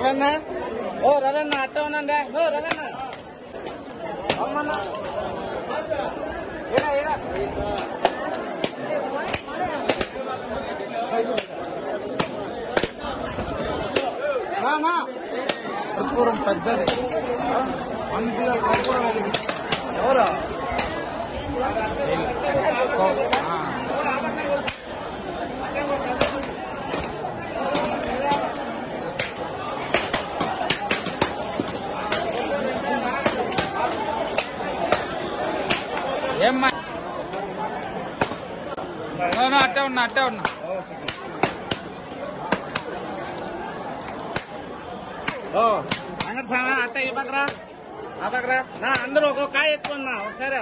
రవన్న ఓ రవన్న అట్ట ఉన్నా ఓ రవన్న అమ్మన్న కర్పూరం పెద్దది కర్పూరం ఎవరా ఏమ్మా అట్టే ఉన్నా అంగడి సామా అట్ట ఈ పక్కరా ఆ పక్కరా నా అందరూ ఒక్కొక్క కాయ ఎత్తుకున్నా ఒకసారి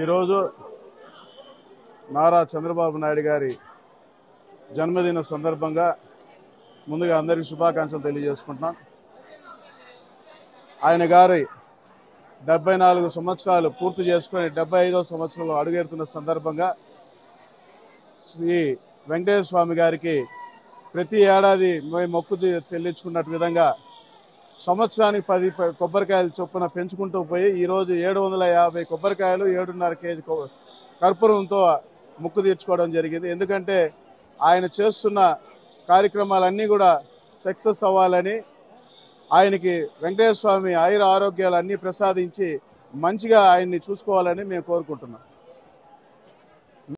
ఈరోజు నారా చంద్రబాబు నాయుడు గారి జన్మదిన సందర్భంగా ముందుగా అందరికీ శుభాకాంక్షలు తెలియజేసుకుంటున్నాం. ఆయన గారి 74 సంవత్సరాలు పూర్తి చేసుకుని 75వ సంవత్సరంలో అడుగెడుతున్న సందర్భంగా శ్రీ వెంకటేశ్వర స్వామి గారికి ప్రతి ఏడాది మొక్కు చెల్లించుకున్నట్టు విధంగా సంవత్సరానికి 10 కొబ్బరికాయలు చొప్పున పెంచుకుంటూ పోయి ఈరోజు 750 కొబ్బరికాయలు 7.5 కేజీ కర్పూరంతో మొక్కు తీర్చుకోవడం జరిగింది. ఎందుకంటే ఆయన చేస్తున్న కార్యక్రమాలన్నీ కూడా సక్సెస్ అవ్వాలని, ఆయనకి వెంకటేశ్వర స్వామి ఆయుర ఆరోగ్యాలు అన్నీ ప్రసాదించి మంచిగా ఆయన్ని చూసుకోవాలని మేము కోరుకుంటున్నాం.